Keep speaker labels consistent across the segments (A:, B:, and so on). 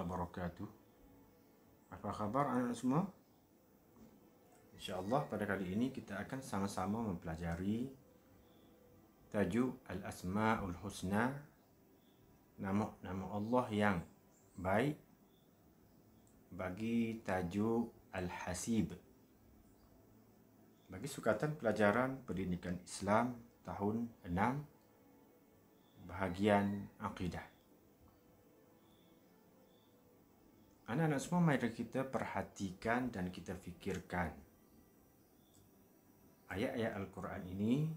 A: wabarakatuh. Apa khabar anak semua? InsyaAllah pada kali ini kita akan sama-sama mempelajari tajuk Al-Asma'ul Husna, nama-nama Allah yang baik, bagi tajuk Al-Hasib, bagi sukatan pelajaran pendidikan Islam tahun 6 bahagian Aqidah. Anak-anak semua, mari kita perhatikan dan kita fikirkan ayat-ayat Al-Quran ini,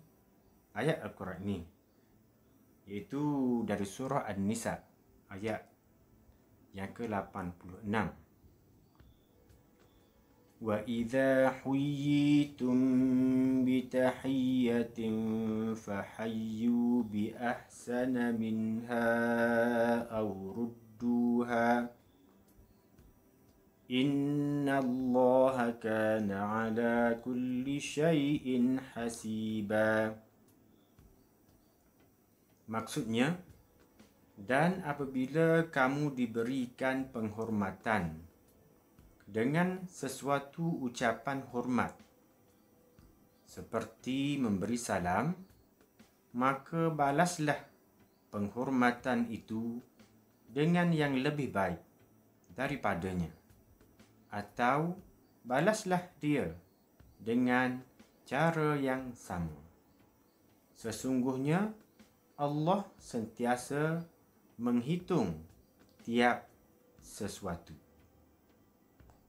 A: iaitu dari surah An-Nisa ayat yang ke-86. Wa idza huyyitum bi tahiyyatin fahayyu bi ahsana minha aw rudduha Inna Allah kana ala kulli syai'in hasiba. Maksudnya, dan apabila kamu diberikan penghormatan dengan sesuatu ucapan hormat, seperti memberi salam, maka balaslah penghormatan itu dengan yang lebih baik daripadanya. Atau balaslah dia dengan cara yang sama. Sesungguhnya Allah sentiasa menghitung tiap sesuatu.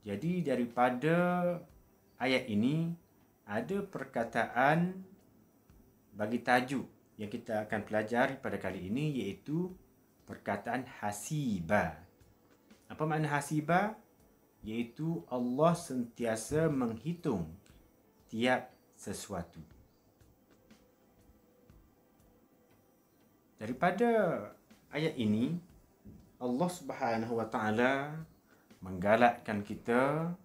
A: Jadi daripada ayat ini ada perkataan bagi tajuk yang kita akan pelajari pada kali ini, iaitu perkataan hasiba. Apa makna hasiba? Iaitu Allah sentiasa menghitung tiap sesuatu. Daripada ayat ini, Allah Subhanahu Wa Taala menggalakkan kita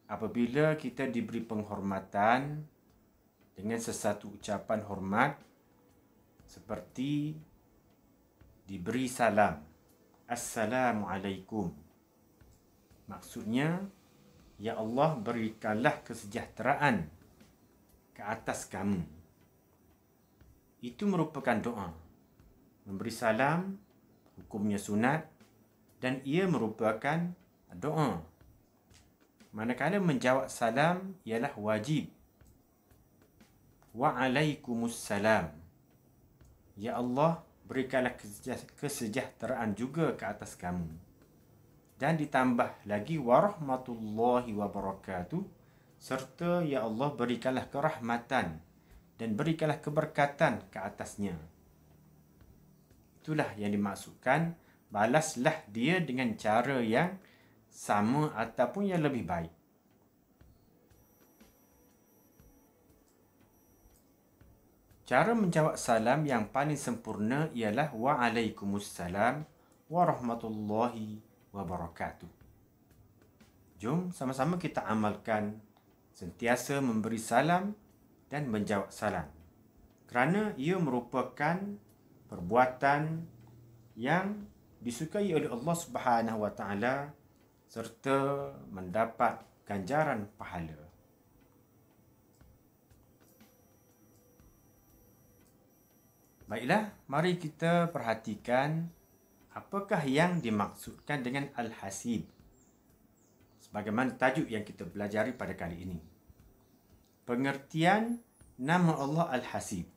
A: apabila kita diberi penghormatan dengan sesuatu ucapan hormat, seperti diberi salam, Assalamualaikum. Maksudnya, ya Allah, berikanlah kesejahteraan ke atas kamu. Itu merupakan doa. Memberi salam hukumnya sunat dan ia merupakan doa. Manakala menjawab salam ialah wajib. Wa'alaikumussalam. Ya Allah, berikanlah kesejahteraan juga ke atas kamu. Dan ditambah lagi warahmatullahi wabarakatuh, serta ya Allah, berikanlah kerahmatan dan berikanlah keberkatan ke atasnya. Itulah yang dimaksudkan, balaslah dia dengan cara yang sama ataupun yang lebih baik. Cara menjawab salam yang paling sempurna ialah wa'alaikumussalam warahmatullahi wabarakatuh. Jom sama-sama kita amalkan sentiasa memberi salam dan menjawab salam, kerana ia merupakan perbuatan yang disukai oleh Allah Subhanahu Wa Taala serta mendapat ganjaran pahala. Baiklah, mari kita perhatikan apakah yang dimaksudkan dengan Al-Hasib, sebagaimana tajuk yang kita pelajari pada kali ini. Pengertian nama Allah Al-Hasib.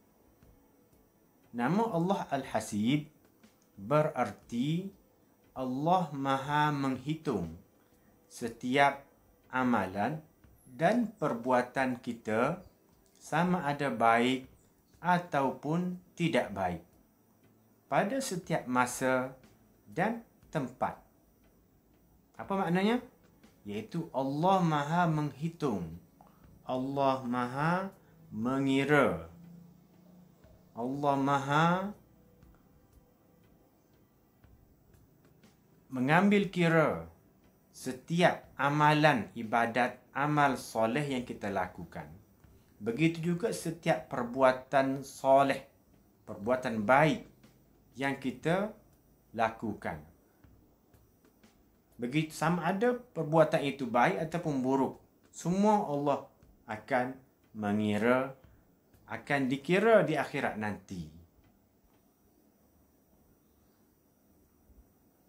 A: Nama Allah Al-Hasib berarti Allah Maha menghitung setiap amalan dan perbuatan kita, sama ada baik ataupun tidak baik, pada setiap masa dan tempat. Apa maknanya? Iaitu Allah Maha menghitung, Allah Maha mengira, Allah Maha mengambil kira setiap amalan ibadat, amal soleh yang kita lakukan. Begitu juga setiap perbuatan soleh, perbuatan baik yang kita lakukan. Begitu sama ada perbuatan itu baik ataupun buruk. Semua Allah akan dikira di akhirat nanti.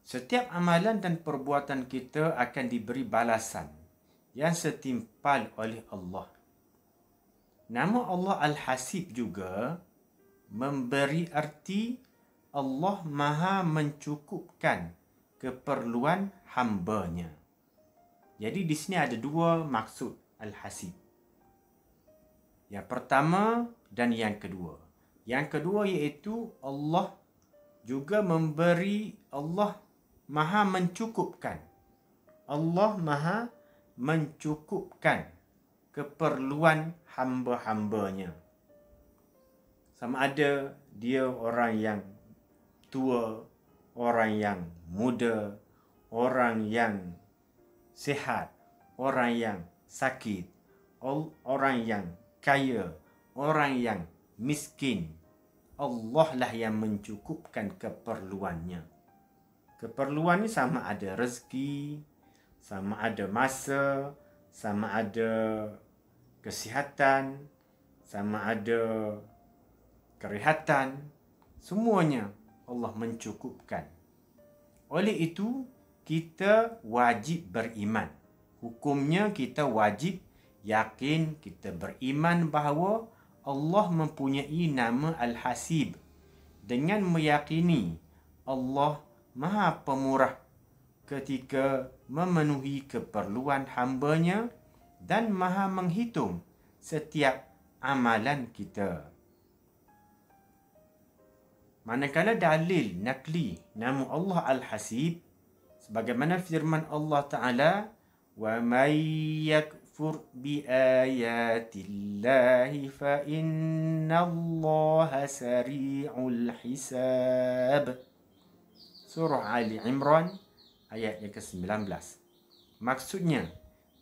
A: Setiap amalan dan perbuatan kita akan diberi balasan yang setimpal oleh Allah. Nama Allah Al-Hasib juga memberi arti Allah Maha mencukupkan keperluan hamba-Nya. Jadi di sini ada dua maksud Al-Hasib. Yang pertama dan yang kedua. Yang kedua iaitu Allah juga Allah Maha mencukupkan. Allah Maha mencukupkan keperluan hamba-hamba-Nya. Sama ada dia orang yang tua, orang yang muda, orang yang sihat, orang yang sakit, orang yang kaya, orang yang miskin. Allah lah yang mencukupkan keperluannya. Keperluan ni sama ada rezeki, sama ada masa, sama ada kesihatan, sama ada kerehatan. Semuanya Allah mencukupkan. Oleh itu, kita wajib beriman. Hukumnya kita wajib yakin, kita beriman bahawa Allah mempunyai nama Al-Hasib. Dengan meyakini Allah Maha Pemurah ketika memenuhi keperluan hamba-Nya dan Maha menghitung setiap amalan kita. Manakala dalil nakli nama Allah Al-Hasib, sebagaimana firman Allah Ta'ala, وَمَنْ يَكْفُرْ بِآيَاتِ اللَّهِ فَإِنَّ اللَّهَ سَرِيعُ الْحِسَابِ. Surah Ali Imran ayat yang ke-19. Maksudnya,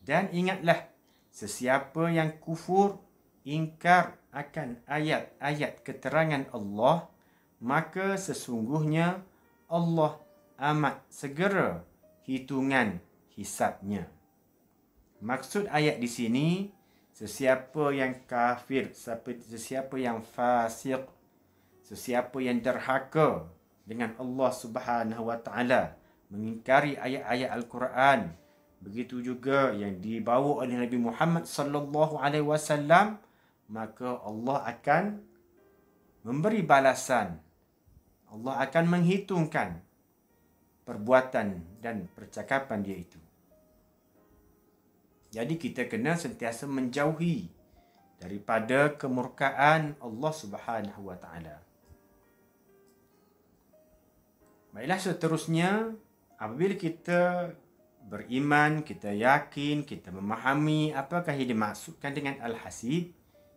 A: dan ingatlah, sesiapa yang kufur, ingkar akan ayat-ayat keterangan Allah, maka sesungguhnya Allah amat segera hitungan hisabnya. Maksud ayat di sini, sesiapa yang kafir, sesiapa yang fasik, sesiapa yang derhaka dengan Allah Subhanahu wa taala, mengingkari ayat-ayat Al-Quran, begitu juga yang dibawa oleh Nabi Muhammad sallallahu alaihi wasallam, maka Allah akan memberi balasan. Allah akan menghitungkan perbuatan dan percakapan dia itu. Jadi kita kena sentiasa menjauhi daripada kemurkaan Allah Subhanahu wa taala. Baiklah, seterusnya, apabila kita beriman, kita yakin, kita memahami apakah yang dimaksudkan dengan Al-Hasib,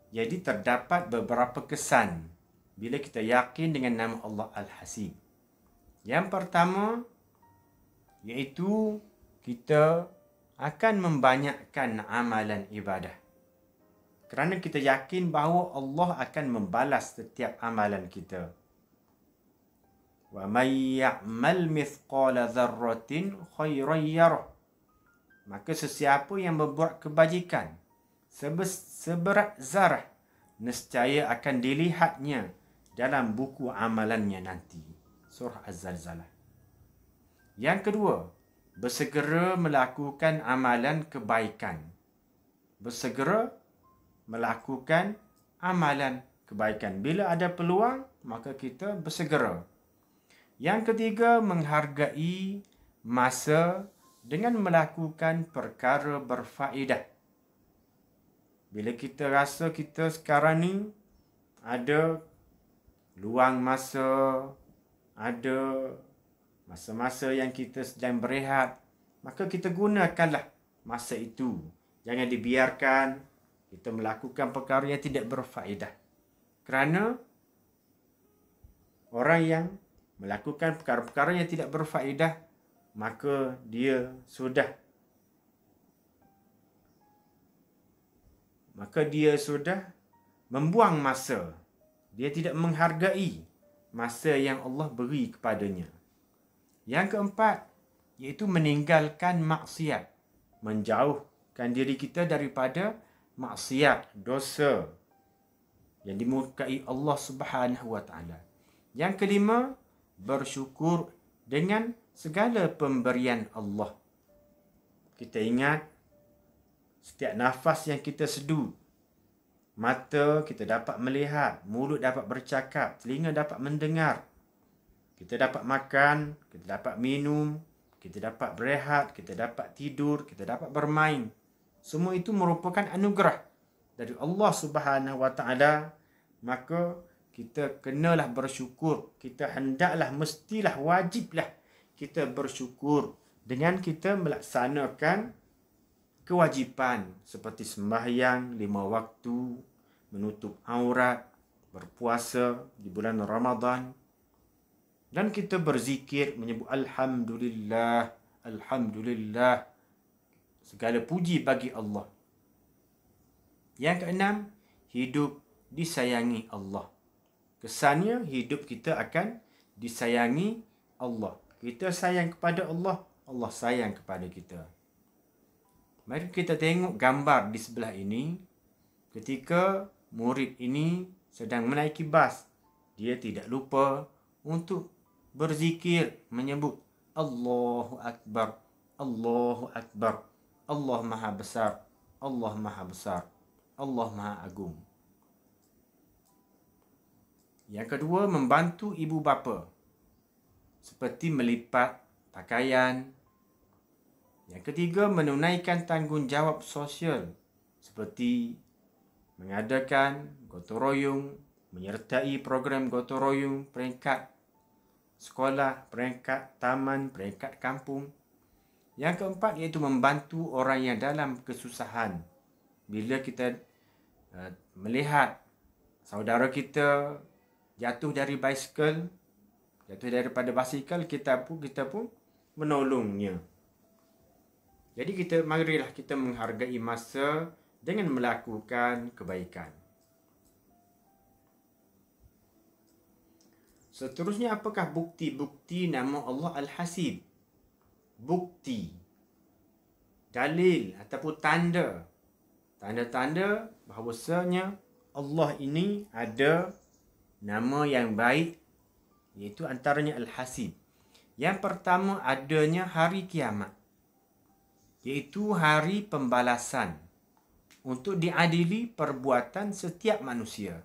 A: jadi terdapat beberapa kesan bila kita yakin dengan nama Allah Al-Hasib. Yang pertama, iaitu kita akan membanyakkan amalan ibadah. Kerana kita yakin bahawa Allah akan membalas setiap amalan kita. وَمَنْ يَعْمَلْ مِثْقَالَ ذَرَّةٍ خَيْرًا يَرَهُ. Maka sesiapa yang berbuat kebajikan seberat zarah, nescaya akan dilihatnya dalam buku amalannya nanti. Surah Az-Zalzalah. Yang kedua, bersegera melakukan amalan kebaikan. Bersegera melakukan amalan kebaikan. Bila ada peluang, maka kita bersegera. Yang ketiga, menghargai masa dengan melakukan perkara berfaedah. Bila kita rasa kita sekarang ni ada luang masa, ada masa-masa yang kita sedang berehat, maka kita gunakanlah masa itu. Jangan dibiarkan kita melakukan perkara yang tidak berfaedah. Kerana orang yang melakukan perkara-perkara yang tidak berfaedah, maka dia sudah membuang masa. Dia tidak menghargai masa yang Allah beri kepadanya. Yang keempat, iaitu meninggalkan maksiat, menjauhkan diri kita daripada maksiat, dosa yang dimurkai Allah Subhanahu wa taala. Yang kelima, bersyukur dengan segala pemberian Allah. Kita ingat setiap nafas yang kita sedu, mata kita dapat melihat, mulut dapat bercakap, telinga dapat mendengar, kita dapat makan, kita dapat minum, kita dapat berehat, kita dapat tidur, kita dapat bermain. Semua itu merupakan anugerah dari Allah Subhanahu wa taala. Maka kita kenalah bersyukur. Kita hendaklah, mestilah, wajiblah kita bersyukur dengan kita melaksanakan kewajipan seperti sembahyang 5 waktu, menutup aurat, berpuasa di bulan Ramadan, dan kita berzikir menyebut Alhamdulillah, Alhamdulillah, segala puji bagi Allah. Yang keenam, hidup disayangi Allah. Kesannya hidup kita akan disayangi Allah. Kita sayang kepada Allah, Allah sayang kepada kita. Mari kita tengok gambar di sebelah ini. Ketika murid ini sedang menaiki bas, dia tidak lupa untuk berzikir menyebut Allahu Akbar, Allahu Akbar, Allah Maha Besar, Allah Maha Besar, Allah Maha Agung. Yang kedua, membantu ibu bapa seperti melipat pakaian. Yang ketiga, menunaikan tanggungjawab sosial seperti mengadakan gotong royong, menyertai program gotong royong peringkat sekolah, peringkat taman, peringkat kampung. Yang keempat, iaitu membantu orang yang dalam kesusahan. Bila kita melihat saudara kita jatuh dari basikal, jatuh daripada basikal, kita pun menolongnya. Jadi marilah kita menghargai masa dengan melakukan kebaikan. Seterusnya, apakah bukti-bukti nama Allah Al-Hasib? Bukti, dalil ataupun tanda. Tanda-tanda bahawasanya Allah ini ada nama yang baik, iaitu antaranya Al-Hasib. Yang pertama, adanya hari kiamat, iaitu hari pembalasan untuk diadili perbuatan setiap manusia.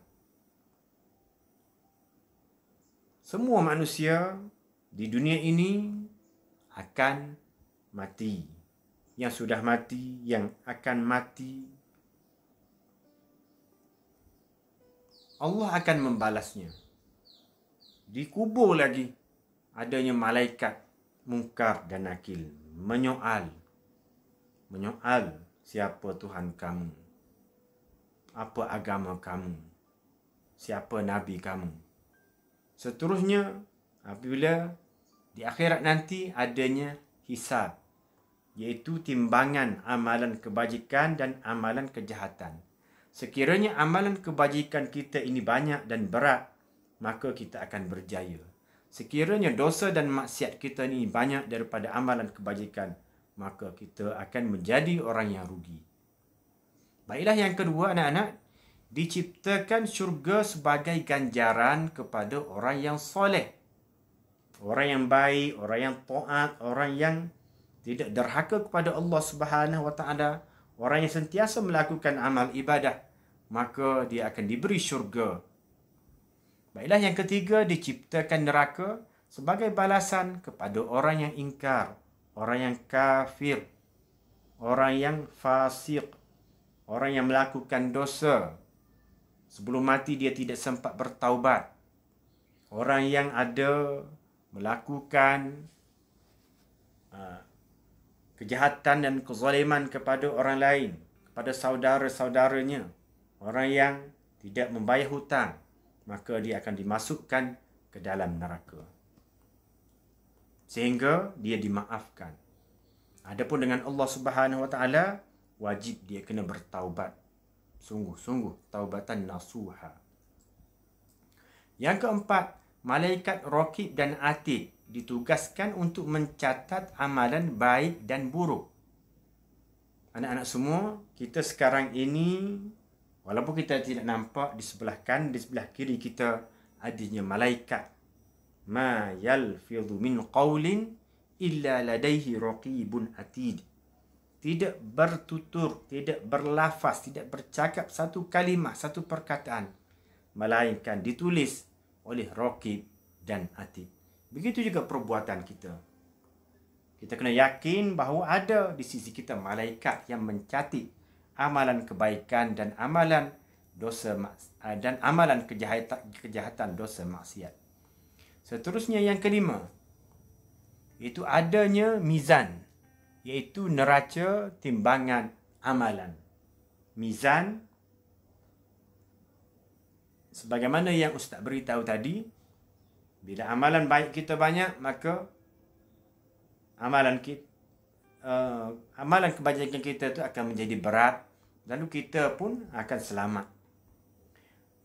A: Semua manusia di dunia ini akan mati. Yang sudah mati, yang akan mati, Allah akan membalasnya. Dikubur lagi, adanya malaikat Munkar dan Nakir menyoal siapa Tuhan kamu, apa agama kamu, siapa Nabi kamu. Seterusnya, apabila di akhirat nanti adanya hisab, iaitu timbangan amalan kebajikan dan amalan kejahatan. Sekiranya amalan kebajikan kita ini banyak dan berat, maka kita akan berjaya. Sekiranya dosa dan maksiat kita ini banyak daripada amalan kebajikan, maka kita akan menjadi orang yang rugi. Baiklah, yang kedua, anak-anak, diciptakan syurga sebagai ganjaran kepada orang yang soleh, orang yang baik, orang yang taat, orang yang tidak derhaka kepada Allah Subhanahu wa taala, orang yang sentiasa melakukan amal ibadah, maka dia akan diberi syurga. Baiklah, yang ketiga, diciptakan neraka sebagai balasan kepada orang yang ingkar, orang yang kafir, orang yang fasik, orang yang melakukan dosa. Sebelum mati dia tidak sempat bertaubat. Orang yang ada melakukan kejahatan dan kezaliman kepada orang lain, kepada saudara-saudaranya. Orang yang tidak membayar hutang, maka dia akan dimasukkan ke dalam neraka, sehingga dia dimaafkan. Adapun dengan Allah Subhanahu wa taala, wajib dia kena bertaubat. Sungguh-sungguh taubatan nasuha. Yang keempat, malaikat Raqib dan Atid ditugaskan untuk mencatat amalan baik dan buruk. Anak-anak semua, kita sekarang ini, walaupun kita tidak nampak di sebelah kanan, di sebelah kiri kita adanya malaikat. Ma yalfidhu min qawlin illa ladaihi raqibun atid. Tidak bertutur, tidak berlafaz, tidak bercakap satu kalimah, satu perkataan, melainkan ditulis oleh raqib dan atid. Begitu juga perbuatan kita. Kita kena yakin bahawa ada di sisi kita malaikat yang mencatat amalan kebaikan dan amalan dan amalan kejahatan dosa maksiat. Seterusnya yang kelima, itu adanya mizan, iaitu neraca timbangan amalan. Mizan, sebagaimana yang Ustaz beritahu tadi, bila amalan baik kita banyak, maka amalan kebajikan kita itu akan menjadi berat, lalu kita pun akan selamat.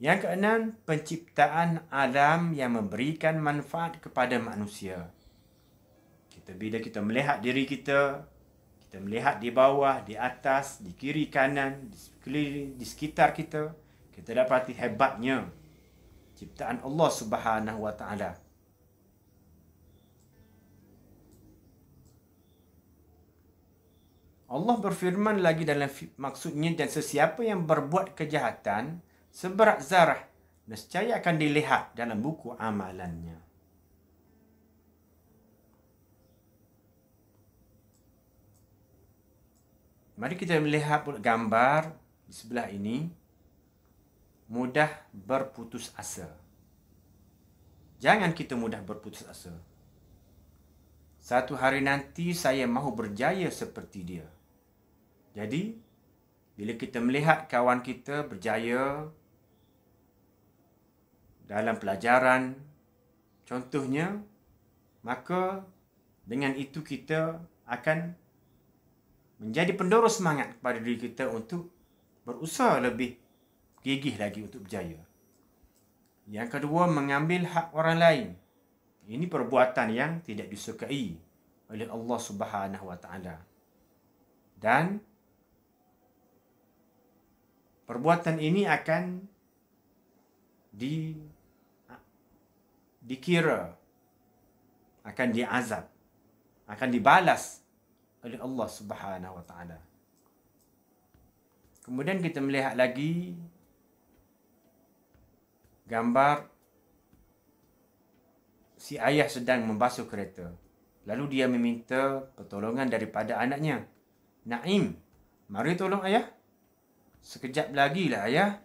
A: Yang keenam, penciptaan alam yang memberikan manfaat kepada manusia. Bila kita melihat diri kita melihat di bawah, di atas, di kiri kanan, di sekitar kita, kita dapati hebatnya ciptaan Allah Subhanahu wa taala. Allah berfirman lagi dalam maksudnya, dan sesiapa yang berbuat kejahatan seberat zarah, nescaya akan dilihat dalam buku amalannya. Mari kita melihat gambar di sebelah ini. Mudah berputus asa. Jangan kita mudah berputus asa. Satu hari nanti saya mahu berjaya seperti dia. Jadi, bila kita melihat kawan kita berjaya dalam pelajaran, contohnya, maka dengan itu kita akan menjadi pendorong semangat kepada diri kita untuk berusaha lebih gigih lagi untuk berjaya. Yang kedua, mengambil hak orang lain. Ini perbuatan yang tidak disukai oleh Allah Subhanahu wa taala. Dan perbuatan ini akan dikira, akan diazab, akan dibalas oleh Allah Subhanahu wa taala. Kemudian kita melihat lagi gambar si ayah sedang membasuh kereta. Lalu dia meminta pertolongan daripada anaknya. Naim, mari tolong ayah. Sekejap lagi lah ayah.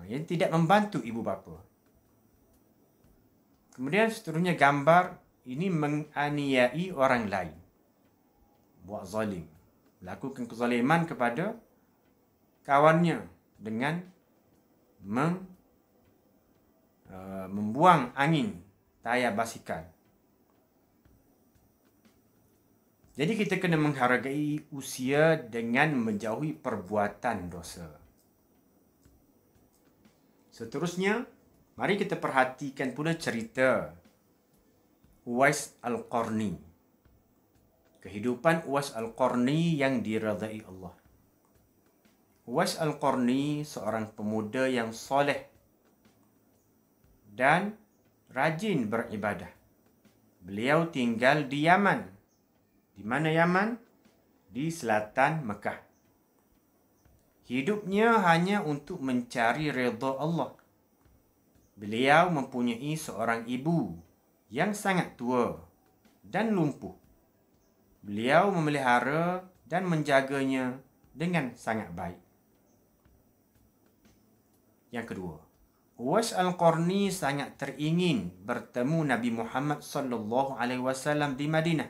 A: Yang tidak membantu ibu bapa. Kemudian seterusnya gambar ini menganiayai orang lain. Buat zalim. Melakukan kezaliman kepada kawannya dengan membuang angin tayar basikal. Jadi kita kena menghargai usia dengan menjauhi perbuatan dosa. Seterusnya, mari kita perhatikan pula cerita Uwais Al-Qarni. Kehidupan Uwais Al-Qarni yang diridai Allah. Uwais Al-Qarni seorang pemuda yang soleh dan rajin beribadah. Beliau tinggal di Yaman. Di mana Yaman? Di selatan Mekah. Hidupnya hanya untuk mencari redha Allah. Beliau mempunyai seorang ibu yang sangat tua dan lumpuh. Beliau memelihara dan menjaganya dengan sangat baik. Yang kedua, Uwais Al-Qarni sangat teringin bertemu Nabi Muhammad sallallahu alaihi wasallam di Madinah.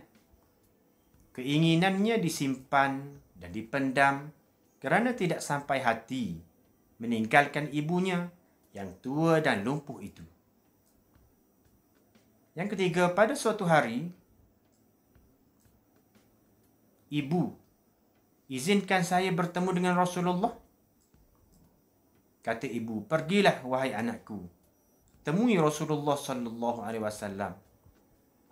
A: Keinginannya disimpan dan dipendam kerana tidak sampai hati meninggalkan ibunya yang tua dan lumpuh itu. Yang ketiga, pada suatu hari, ibu, izinkan saya bertemu dengan Rasulullah. Kata ibu, pergilah wahai anakku, temui Rasulullah sallallahu alaihi wasallam.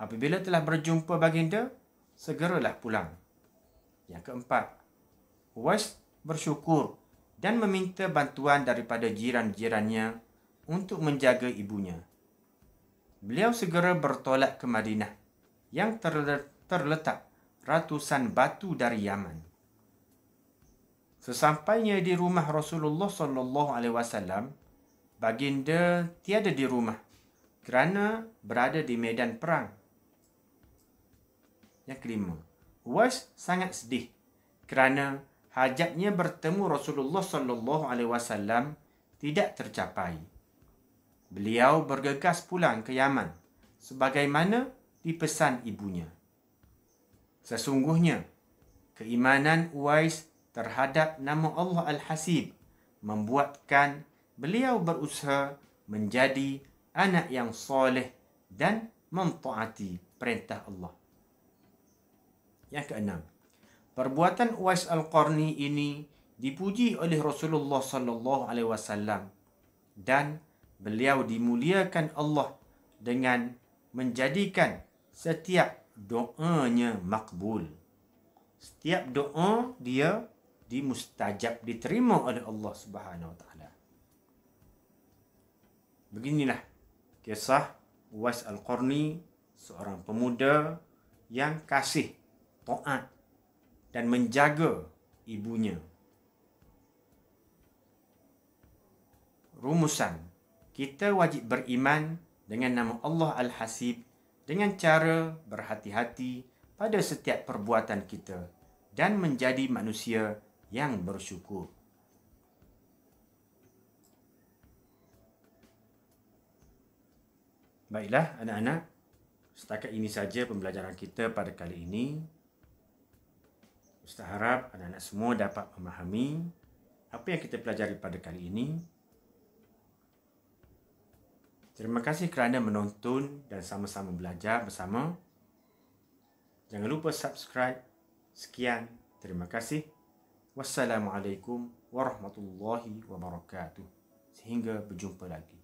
A: Apabila telah berjumpa baginda, segeralah pulang. Yang keempat, Uwais bersyukur dan meminta bantuan daripada jiran-jirannya untuk menjaga ibunya. Beliau segera bertolak ke Madinah yang terletak ratusan batu dari Yaman. Sesampainya di rumah Rasulullah SAW, baginda tiada di rumah kerana berada di medan perang. Yang kelima, Uwais sangat sedih kerana hajatnya bertemu Rasulullah SAW tidak tercapai. Beliau bergegas pulang ke Yaman sebagaimana dipesan ibunya. Sesungguhnya, keimanan Uwais terhadap nama Allah Al-Hasib membuatkan beliau berusaha menjadi anak yang soleh dan mentaati perintah Allah. Yang keenam, perbuatan Uwais Al-Qarni ini dipuji oleh Rasulullah SAW dan beliau dimuliakan Allah dengan menjadikan setiap doanya makbul. Setiap doa dia dimustajab, diterima oleh Allah Subhanahu Wa Taala. Beginilah kisah Uwais Al-Qarni, seorang pemuda yang kasih, taat dan menjaga ibunya. Rumusan, kita wajib beriman dengan nama Allah Al-Hasib dengan cara berhati-hati pada setiap perbuatan kita dan menjadi manusia yang bersyukur. Baiklah anak-anak, setakat ini saja pembelajaran kita pada kali ini. Ustaz harap anak-anak semua dapat memahami apa yang kita pelajari pada kali ini. Terima kasih kerana menonton dan sama-sama belajar bersama. Jangan lupa subscribe. Sekian, terima kasih. Wassalamualaikum warahmatullahi wabarakatuh. Sehingga berjumpa lagi.